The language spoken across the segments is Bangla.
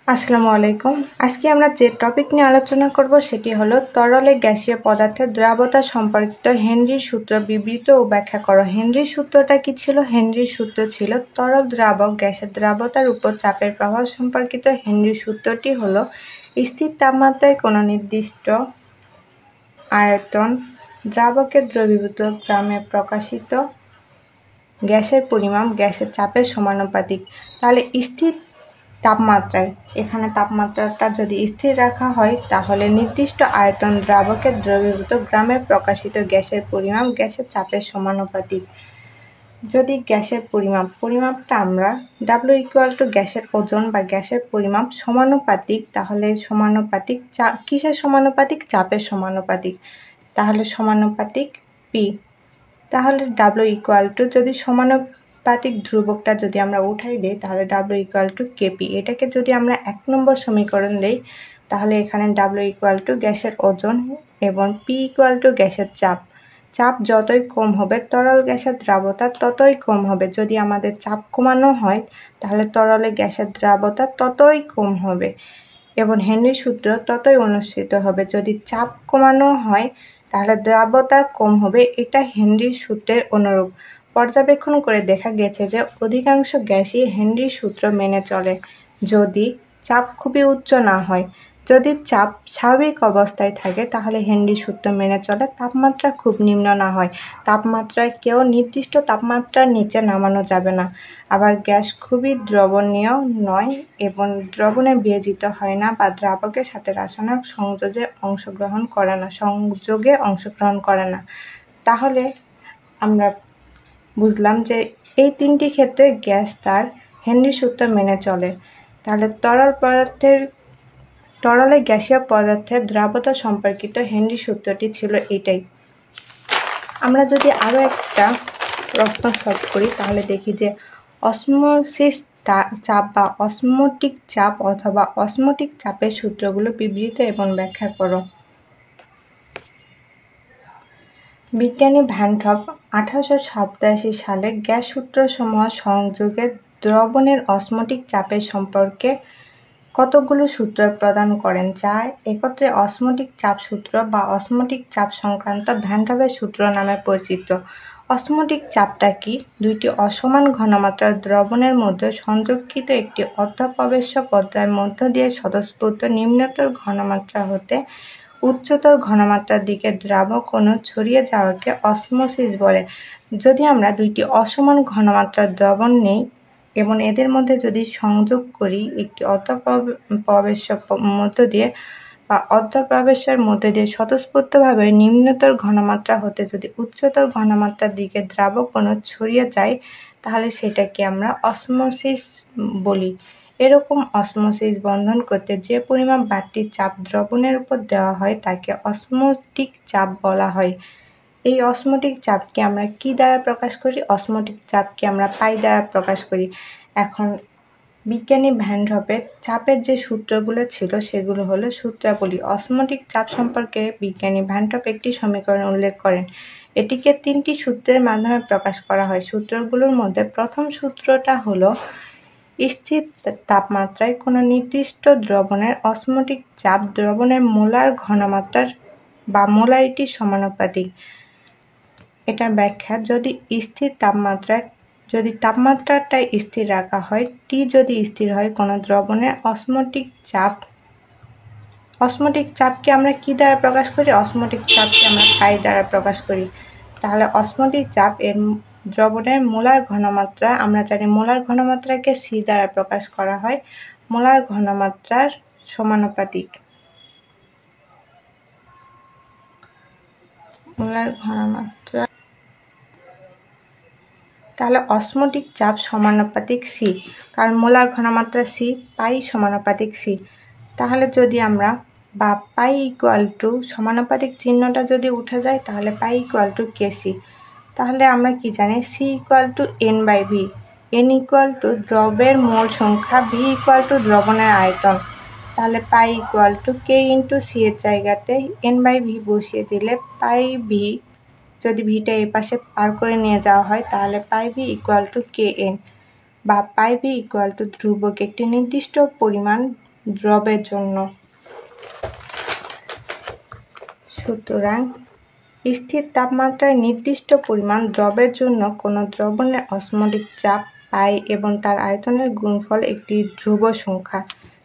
আসসালামু আলাইকুম। আজকে আমরা যে টপিক নিয়ে আলোচনা করব সেটি হলো তরলে গ্যাসীয় পদার্থের দ্রাবতা সম্পর্কিত হেনরির সূত্র বিবৃত ও ব্যাখ্যা করো। হেনরির সূত্রটা কি ছিল? হেনরির সূত্র ছিল তরল দ্রাবক গ্যাসের দ্রাবতার উপর চাপের প্রভাব সম্পর্কিত হেনরির সূত্রটি হলো স্থির তাপমাত্রায় কোনো নির্দিষ্ট আয়তন দ্রাবকের দ্রবীভূত গ্রামে প্রকাশিত গ্যাসের পরিমাণ গ্যাসের চাপের সমানুপাতিক। তাহলে স্থির তাপমাত্রায়, এখানে তাপমাত্রাটা যদি স্থির রাখা হয় তাহলে নির্দিষ্ট আয়তন দ্রাবকের দ্রবীভূত গ্রামে প্রকাশিত গ্যাসের পরিমাণ গ্যাসের চাপের সমানুপাতিক। যদি গ্যাসের পরিমাপটা আমরা ডাব্লিউ ইকুয়াল টু গ্যাসের ওজন বা গ্যাসের পরিমাপ সমানুপাতিক, তাহলে সমানুপাতিক কিসের সমানুপাতিক? চাপের সমানুপাতিক। তাহলে সমানুপাতিক পি। তাহলে ডাব্লিউ ইকুয়াল টু, যদি সমানুপাতিক ধ্রুবকটা যদি আমরা উঠাই দিই তাহলে ডাব্লিউ ইকুয়াল টু কেপি। এটাকে যদি আমরা 1 নম্বর সমীকরণ দিই তাহলে এখানে ডাব্লিউ ইকুয়াল টু গ্যাসের ওজন এবং পি ইকুয়াল টু গ্যাসের চাপ। চাপ যতই কম হবে তরল গ্যাসের দ্রাবতা ততই কম হবে। যদি আমাদের চাপ কমানো হয় তাহলে তরলে গ্যাসের দ্রাবতা ততই কম হবে এবং হেনরির সূত্র ততই অনুসৃত হবে। যদি চাপ কমানো হয় তাহলে দ্রাবতা কম হবে। এটা হেনরির সূত্রের অনুরূপ। পর্যবেক্ষণ করে দেখা গেছে যে অধিকাংশ গ্যাসই হেনরির সূত্র মেনে চলে যদি চাপ খুবই উচ্চ না হয়। যদি চাপ স্বাভাবিক অবস্থায় থাকে তাহলে হেনরির সূত্র মেনে চলে। তাপমাত্রা খুব নিম্ন না হয়, তাপমাত্রায় কেউ নির্দিষ্ট তাপমাত্রার নিচে নামানো যাবে না। আবার গ্যাস খুবই দ্রবণীয় নয় এবং দ্রবণে বিয়োজিত হয় না বা দ্রাবকের সাথে রাসায়নিক সংযোগে অংশগ্রহণ করে না। তাহলে আমরা বুঝলাম যে এই 3টি ক্ষেত্রে গ্যাস তার হেনরির সূত্র মেনে চলে। তাহলে তরলে গ্যাসীয় পদার্থের দ্রাবতা সম্পর্কিত হেনরির সূত্রটি ছিল এটাই। আমরা যদি আরও একটা প্রশ্ন সলভ করি তাহলে দেখি যে অসমোসিস চাপ বা অসমোটিক চাপ অথবা অসমোটিক চাপের সূত্রগুলো বিবৃত এবং ব্যাখ্যা করো। বিজ্ঞানী ভ্যান টপ 1887 সালে গ্যাস সূত্রসমূহ সংযোগে দ্রবণের অসমোটিক চাপের সম্পর্কে কতগুলো সূত্র প্রদান করেন, যা একত্রে অসমোটিক চাপ সূত্র বা অসমোটিক চাপ সংক্রান্ত ভ্যান টপের সূত্র নামে পরিচিত। অসমোটিক চাপটা কি? দুইটি অসমান ঘনমাত্রার দ্রবণের মধ্যে সংযোগকৃত একটি অর্ধপ্রবেশ্য পর্যায়ের মধ্য দিয়ে স্বতঃস্ফূর্ত নিম্নতর ঘনমাত্রা হতে উচ্চতর ঘনমাত্রার দিকে দ্রাবক অণু ছড়িয়ে যাওয়াকে অসমোসিস বলে। যদি আমরা দুইটি অসমান ঘনমাত্রার দ্রবণ নেই এবং এদের মধ্যে যদি সংযোগ করি একটি অর্ধপ্রবেশের মধ্যে দিয়ে স্বতঃস্ফূর্তভাবে নিম্নতর ঘনমাত্রা হতে যদি উচ্চতর ঘনমাত্রার দিকে দ্রাবক অণু ছড়িয়ে যায় তাহলে সেটাকে আমরা অসমোসিস বলি। এরকম অসমোসিস বন্ধন করতে যে পরিমাণ বাড়তি চাপ দ্রবণের উপর দেওয়া হয় তাকে অসমোটিক চাপ বলা হয়। এই অসমোটিক চাপকে আমরা কি দ্বারা প্রকাশ করি? অসমোটিক চাপকে আমরা পাই দ্বারা প্রকাশ করি। এখন বিজ্ঞানী ভ্যান টপের চাপের যে সূত্রগুলো ছিল সেগুলো হলো সূত্রাবলী। অসমোটিক চাপ সম্পর্কে বিজ্ঞানী ভ্যান টপ একটি সমীকরণ উল্লেখ করেন। এটিকে 3টি সূত্রের মাধ্যমে প্রকাশ করা হয়। সূত্রগুলোর মধ্যে প্রথম সূত্রটা হলো স্থির তাপমাত্রায় কোনো নির্দিষ্ট দ্রবণের অসমোটিক চাপ দ্রবণের মোলার ঘনমাত্রার বা মোলারিটির সমানুপাতিক। এটার ব্যাখ্যা, যদি তাপমাত্রাটা স্থির রাখা হয়, টি যদি স্থির হয় কোনো দ্রবণের অসমোটিক চাপকে আমরা কি দ্বারা প্রকাশ করি? অসমোটিক চাপকে আমরা পাই দ্বারা প্রকাশ করি। তাহলে অসমোটিক চাপ এর দ্রবণের মোলার ঘনমাত্রা, আমরা জানি মোলার ঘনমাত্রাকে সি দ্বারা প্রকাশ করা হয়, মোলার ঘনমাত্রার সমানুপাতিক। তাহলে অসমোটিক চাপ সমানুপাতিক সি, কারণ মোলার ঘনমাত্রা সি, পাই সমানুপাতিক সি। তাহলে যদি আমরা বা পাই ইকুয়াল টু সমানুপাতিক চিহ্নটা যদি উঠে যায় তাহলে পাই ইকুয়াল টু কেসি। তাহলে আমরা কি জানি? C equal to N by V. N equal to দ্রবের মোল সংখ্যা, ভি ইকুয়াল টু দ্রবণের আয়তন। তাহলে pi equal to K into C এর জায়গাতে এন বাই ভি বসিয়ে দিলে পাই ভি, যদি ভিটা এই পাশে পার করে নিয়ে যাওয়া হয় তাহলে pi V equal to K N, বা পাই ভি ইকুয়াল টু ধ্রুবক একটি নির্দিষ্ট পরিমাণ দ্রবের জন্য। সুতরাং স্থির তাপমাত্রায় নির্দিষ্ট পরিমাণ দ্রবের জন্য কোনো দ্রবণের অসমোটিক চাপ পাই এবং তার আয়তনের গুণফল একটি ধ্রুব সংখ্যা।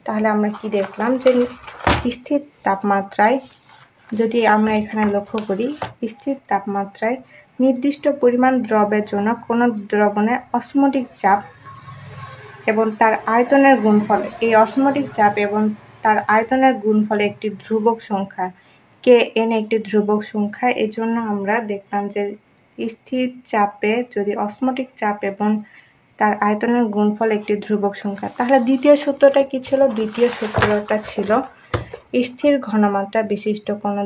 তাহলে আমরা কি দেখলাম যে স্থির তাপমাত্রায় যদি আমরা এখানে লক্ষ্য করি, স্থির তাপমাত্রায় নির্দিষ্ট পরিমাণ দ্রবের জন্য কোনো দ্রবণের অসমোটিক চাপ এবং তার আয়তনের গুণফল, এই অসমোটিক চাপ এবং তার আয়তনের গুণফল একটি ধ্রুবক সংখ্যা, Kn একটি ধ্রুবক সংখ্যা। এজন্য আমরা দেখলাম যে স্থির চাপে যদি অসমোটিক চাপ এবং তার আয়তনের গুণফল একটি ধ্রুবক সংখ্যা। তাহলে দ্বিতীয় সূত্রটা কি ছিল? দ্বিতীয় সূত্রটা ছিল স্থির ঘনমাত্রা বিশিষ্ট কোনো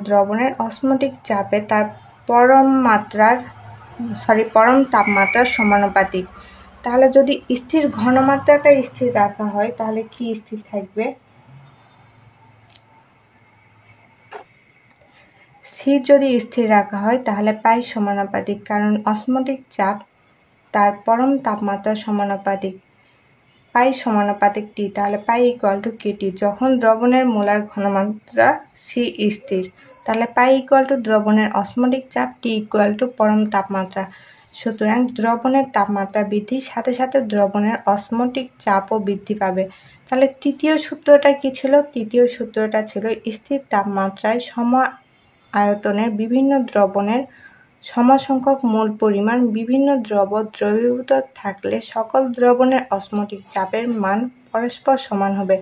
দ্রবণের অসমোটিক চাপে তার পরম তাপমাত্রার সমানুপাতিক। তাহলে যদি স্থির ঘনমাত্রাটা স্থির রাখা হয় তাহলে কি স্থির থাকবে? সি যদি স্থির রাখা হয় তাহলে পাই সমানুপাতিক, কারণ অসমোটিক চাপ তার পরম তাপমাত্রার সমানুপাতিক। পাই সমানুপাতিক টি, তাহলে পাই ইকুয়াল টু কেটি। যখন দ্রবণের মোলার ঘনমাত্রা সি স্থির, তাহলে পাই ইকুয়াল টু দ্রবণের অসমোটিক চাপ, টি ইকুয়াল টু পরম তাপমাত্রা। সুতরাং দ্রবণের তাপমাত্রা বৃদ্ধির সাথে সাথে দ্রবণের অসমোটিক চাপও বৃদ্ধি পাবে। তাহলে তৃতীয় সূত্রটা কি ছিল? তৃতীয় সূত্রটা ছিল স্থির তাপমাত্রায় সম আয়তনের বিভিন্ন দ্রবণের সমসংখ্যক মোল পরিমাণ বিভিন্ন দ্রব দ্রবীভূত থাকলে সকল দ্রবণের অসমোটিক চাপের মান পরস্পর সমান হবে।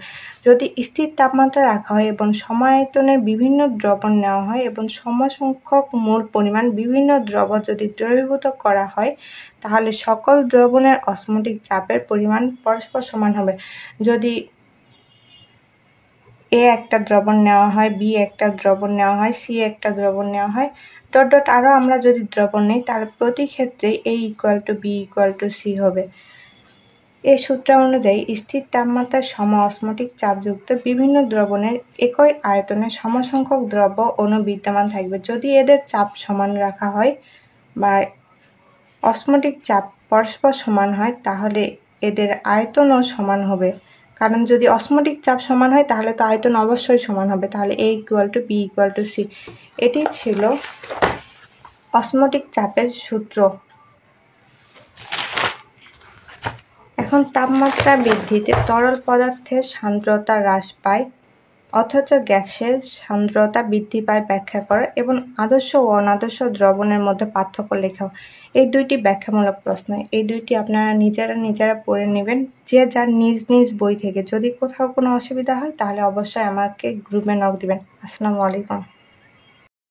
যদি স্থির তাপমাত্রা রাখা হয় এবং সম আয়তনের বিভিন্ন দ্রবণ নেওয়া হয় এবং সমসংখ্যক মোল পরিমাণ বিভিন্ন দ্রব যদি দ্রবীভূত করা হয় তাহলে সকল দ্রবণের অসমোটিক চাপের পরিমাণ পরস্পর সমান হবে। যদি এ একটা দ্রবণ নেওয়া হয়, বি একটা দ্রবণ নেওয়া হয়, সি একটা দ্রবণ নেওয়া হয়, আরও আমরা যদি দ্রবণ নেই তাহলে প্রতি ক্ষেত্রে A equal to B equal to C হবে। এই সূত্র অনুযায়ী স্থির তাপমাত্রায় সম অসমোটিক চাপযুক্ত বিভিন্ন দ্রবণের একই আয়তনে সমসংখ্যক দ্রব অণু বিদ্যমান থাকবে। যদি এদের চাপ সমান রাখা হয় বা অসমোটিক চাপ পরস্পর সমান হয় তাহলে এদের আয়তনও সমান হবে, কারণ যদি অসমোটিক চাপ সমান হয় তাহলে তো আয়তন অবশ্যই সমান হবে। তাহলে A equal to B equal to C. এটি ছিল অসমোটিক চাপের সূত্র। এখন তাপমাত্রা বৃদ্ধিতে তরল পদার্থের সান্দ্রতা হ্রাস পায় অথচ গ্যাসের সান্দ্রতা বৃদ্ধি পায় ব্যাখ্যা করো, এবং আদর্শ ও অনাদর্শ দ্রবণের মধ্যে পার্থক্য লেখাও। এই দুইটি ব্যাখ্যামূলক প্রশ্ন, এই দুইটি আপনারা নিজেরা পড়ে নেবেন যে যার নিজ নিজ বই থেকে। যদি কোথাও কোনো অসুবিধা হয় তাহলে অবশ্যই আমাকে গ্রুপে নক দিবেন। আসসালামু আলাইকুম।